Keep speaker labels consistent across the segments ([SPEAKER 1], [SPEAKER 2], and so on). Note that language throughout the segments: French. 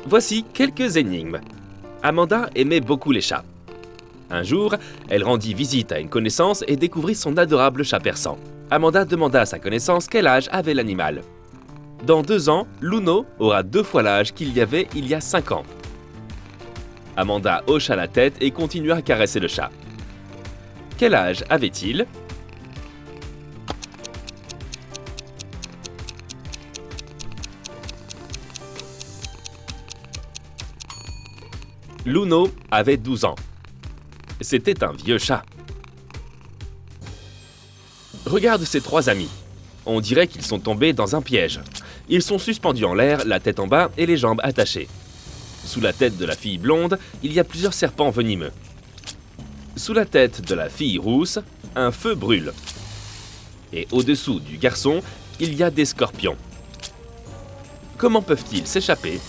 [SPEAKER 1] Voici quelques énigmes. Amanda aimait beaucoup les chats. Un jour, elle rendit visite à une connaissance et découvrit son adorable chat persan. Amanda demanda à sa connaissance quel âge avait l'animal. Dans 2 ans, Luno aura 2 fois l'âge qu'il y avait il y a 5 ans. Amanda hocha la tête et continua à caresser le chat. Quel âge avait-il ? Luno avait 12 ans. C'était un vieux chat. Regarde ces 3 amis. On dirait qu'ils sont tombés dans un piège. Ils sont suspendus en l'air, la tête en bas et les jambes attachées. Sous la tête de la fille blonde, il y a plusieurs serpents venimeux. Sous la tête de la fille rousse, un feu brûle. Et au-dessous du garçon, il y a des scorpions. Comment peuvent-ils s'échapper ?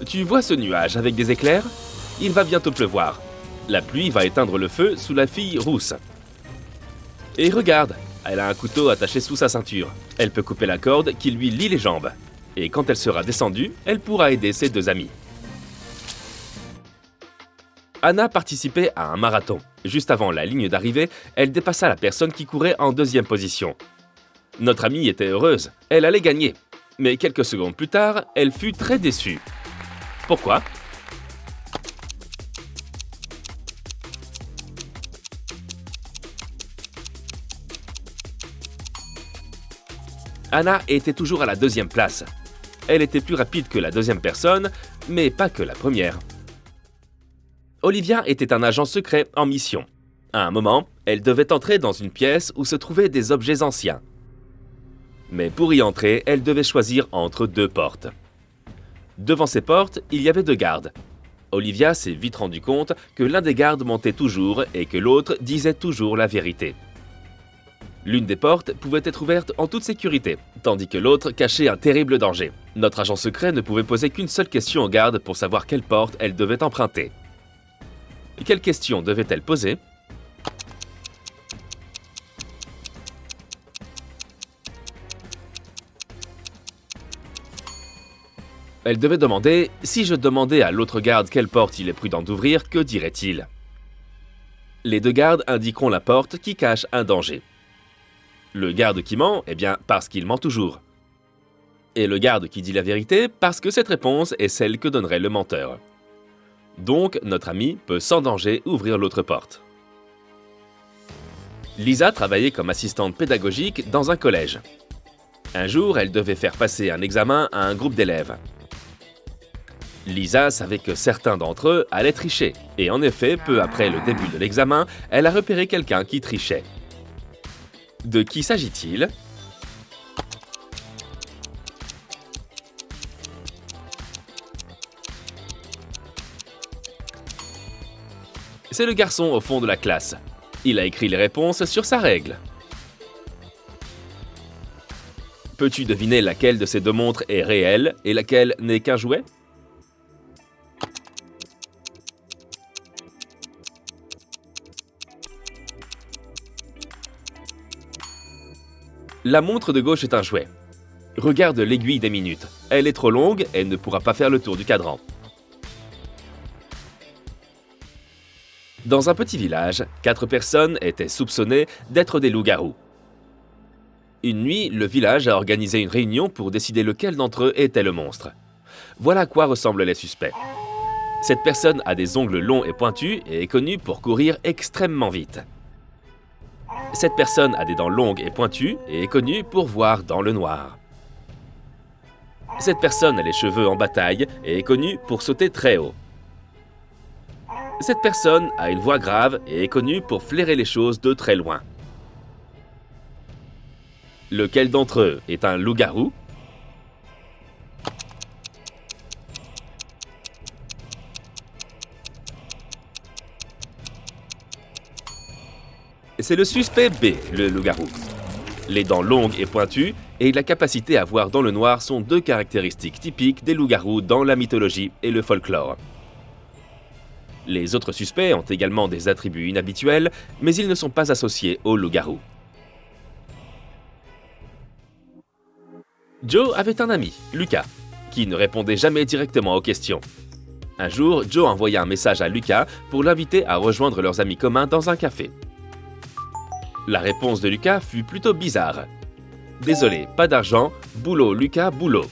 [SPEAKER 1] Tu vois ce nuage avec des éclairs ? Il va bientôt pleuvoir. La pluie va éteindre le feu sous la fille rousse. Et regarde, elle a un couteau attaché sous sa ceinture. Elle peut couper la corde qui lui lie les jambes. Et quand elle sera descendue, elle pourra aider ses 2 amis. Anna participait à un marathon. Juste avant la ligne d'arrivée, elle dépassa la personne qui courait en 2e position. Notre amie était heureuse, elle allait gagner. Mais quelques secondes plus tard, elle fut très déçue. Pourquoi ? Anna était toujours à la 2e place. Elle était plus rapide que la 2e personne, mais pas que la première. Olivia était un agent secret en mission. À un moment, elle devait entrer dans une pièce où se trouvaient des objets anciens. Mais pour y entrer, elle devait choisir entre 2 portes. Devant ces portes, il y avait 2 gardes. Olivia s'est vite rendu compte que l'un des gardes mentait toujours et que l'autre disait toujours la vérité. L'une des portes pouvait être ouverte en toute sécurité, tandis que l'autre cachait un terrible danger. Notre agent secret ne pouvait poser qu'une seule question aux gardes pour savoir quelle porte elle devait emprunter. Quelle question devait-elle poser ? Elle devait demander « Si je demandais à l'autre garde quelle porte il est prudent d'ouvrir, que dirait-il » Les 2 gardes indiqueront la porte qui cache un danger. Le garde qui ment, eh bien, parce qu'il ment toujours. Et le garde qui dit la vérité, parce que cette réponse est celle que donnerait le menteur. Donc, notre ami peut sans danger ouvrir l'autre porte. Lisa travaillait comme assistante pédagogique dans un collège. Un jour, elle devait faire passer un examen à un groupe d'élèves. Lisa savait que certains d'entre eux allaient tricher, et en effet, peu après le début de l'examen, elle a repéré quelqu'un qui trichait. De qui s'agit-il ? C'est le garçon au fond de la classe. Il a écrit les réponses sur sa règle. Peux-tu deviner laquelle de ces 2 montres est réelle et laquelle n'est qu'un jouet ? La montre de gauche est un jouet. Regarde l'aiguille des minutes. Elle est trop longue, elle ne pourra pas faire le tour du cadran. Dans un petit village, 4 personnes étaient soupçonnées d'être des loups-garous. Une nuit, le village a organisé une réunion pour décider lequel d'entre eux était le monstre. Voilà à quoi ressemblent les suspects. Cette personne a des ongles longs et pointus et est connue pour courir extrêmement vite. Cette personne a des dents longues et pointues et est connue pour voir dans le noir. Cette personne a les cheveux en bataille et est connue pour sauter très haut. Cette personne a une voix grave et est connue pour flairer les choses de très loin. Lequel d'entre eux est un loup-garou ? C'est le suspect B, le loup-garou. Les dents longues et pointues et la capacité à voir dans le noir sont 2 caractéristiques typiques des loups-garous dans la mythologie et le folklore. Les autres suspects ont également des attributs inhabituels, mais ils ne sont pas associés au loup-garou. Joe avait un ami, Lucas, qui ne répondait jamais directement aux questions. Un jour, Joe envoya un message à Lucas pour l'inviter à rejoindre leurs amis communs dans un café. La réponse de Lucas fut plutôt bizarre. « Désolé, pas d'argent, boulot Lucas, boulot ».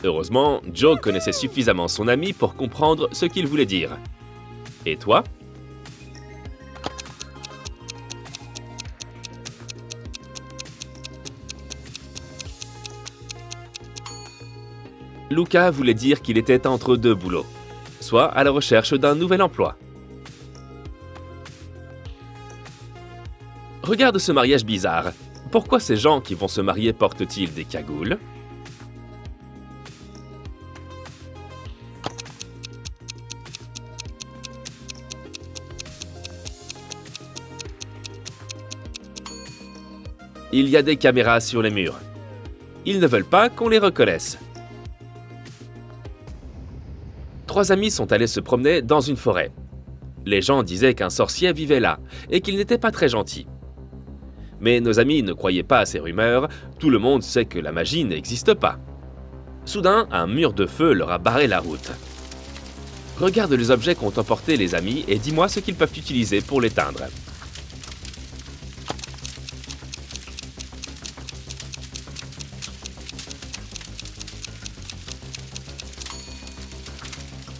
[SPEAKER 1] Heureusement, Joe connaissait suffisamment son ami pour comprendre ce qu'il voulait dire. Et toi ? Lucas voulait dire qu'il était entre deux boulots, soit à la recherche d'un nouvel emploi. Regarde ce mariage bizarre. Pourquoi ces gens qui vont se marier portent-ils des cagoules ? Il y a des caméras sur les murs. Ils ne veulent pas qu'on les reconnaisse. Trois amis sont allés se promener dans une forêt. Les gens disaient qu'un sorcier vivait là et qu'il n'était pas très gentil. Mais nos amis ne croyaient pas à ces rumeurs, tout le monde sait que la magie n'existe pas. Soudain, un mur de feu leur a barré la route. Regarde les objets qu'ont emportés les amis et dis-moi ce qu'ils peuvent utiliser pour l'éteindre.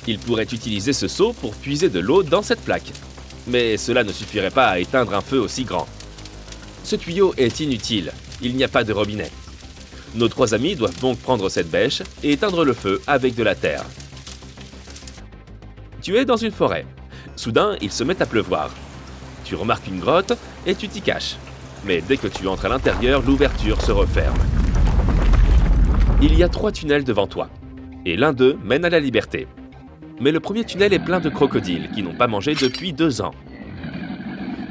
[SPEAKER 1] Ils pourraient utiliser ce seau pour puiser de l'eau dans cette flaque. Mais cela ne suffirait pas à éteindre un feu aussi grand. Ce tuyau est inutile, il n'y a pas de robinet. Nos trois amis doivent donc prendre cette bêche et éteindre le feu avec de la terre. Tu es dans une forêt. Soudain, il se met à pleuvoir. Tu remarques une grotte et tu t'y caches. Mais dès que tu entres à l'intérieur, l'ouverture se referme. Il y a 3 tunnels devant toi, et l'un d'eux mène à la liberté. Mais le premier tunnel est plein de crocodiles qui n'ont pas mangé depuis 2 ans.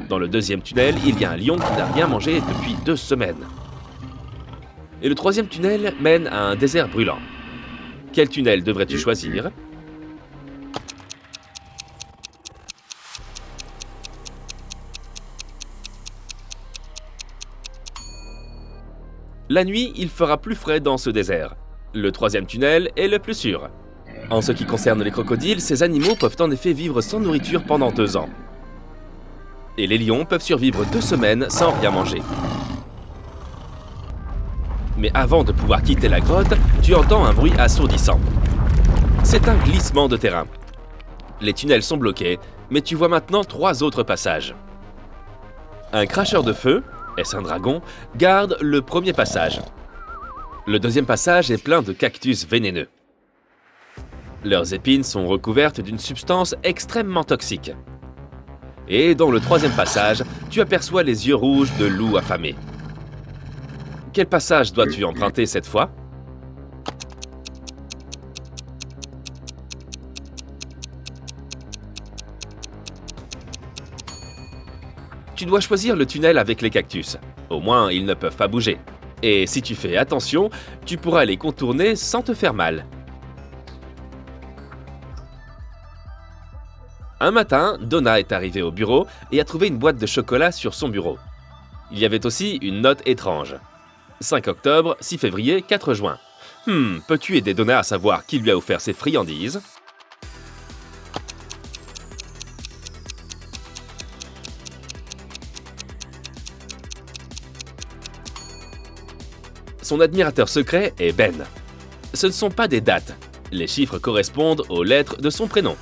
[SPEAKER 1] Dans le deuxième tunnel, il y a un lion qui n'a rien mangé depuis 2 semaines. Et le troisième tunnel mène à un désert brûlant. Quel tunnel devrais-tu choisir ? La nuit, il fera plus frais dans ce désert. Le troisième tunnel est le plus sûr. En ce qui concerne les crocodiles, ces animaux peuvent en effet vivre sans nourriture pendant 2 ans. Et les lions peuvent survivre 2 semaines sans rien manger. Mais avant de pouvoir quitter la grotte, tu entends un bruit assourdissant. C'est un glissement de terrain. Les tunnels sont bloqués, mais tu vois maintenant 3 autres passages. Un cracheur de feu, est-ce un dragon, garde le premier passage. Le deuxième passage est plein de cactus vénéneux. Leurs épines sont recouvertes d'une substance extrêmement toxique. Et dans le troisième passage, tu aperçois les yeux rouges de loups affamés. Quel passage dois-tu emprunter cette fois ? Tu dois choisir le tunnel avec les cactus. Au moins, ils ne peuvent pas bouger. Et si tu fais attention, tu pourras les contourner sans te faire mal. Un matin, Donna est arrivée au bureau et a trouvé une boîte de chocolat sur son bureau. Il y avait aussi une note étrange. 5 octobre, 6 février, 4 juin. Peux-tu aider Donna à savoir qui lui a offert ces friandises ? Son admirateur secret est Ben. Ce ne sont pas des dates. Les chiffres correspondent aux lettres de son prénom.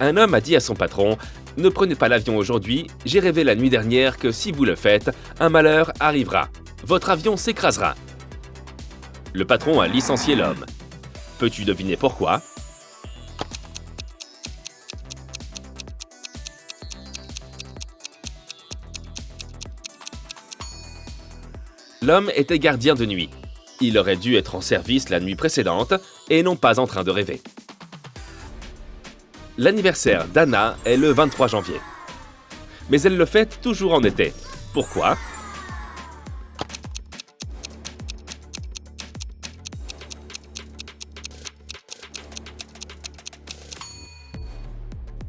[SPEAKER 1] Un homme a dit à son patron « Ne prenez pas l'avion aujourd'hui, j'ai rêvé la nuit dernière que si vous le faites, un malheur arrivera. Votre avion s'écrasera. » Le patron a licencié l'homme. Peux-tu deviner pourquoi ? L'homme était gardien de nuit. Il aurait dû être en service la nuit précédente et non pas en train de rêver. L'anniversaire d'Anna est le 23 janvier. Mais elle le fête toujours en été. Pourquoi ?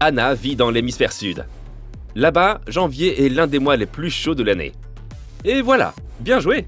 [SPEAKER 1] Anna vit dans l'hémisphère sud. Là-bas, janvier est l'un des mois les plus chauds de l'année. Et voilà, bien joué!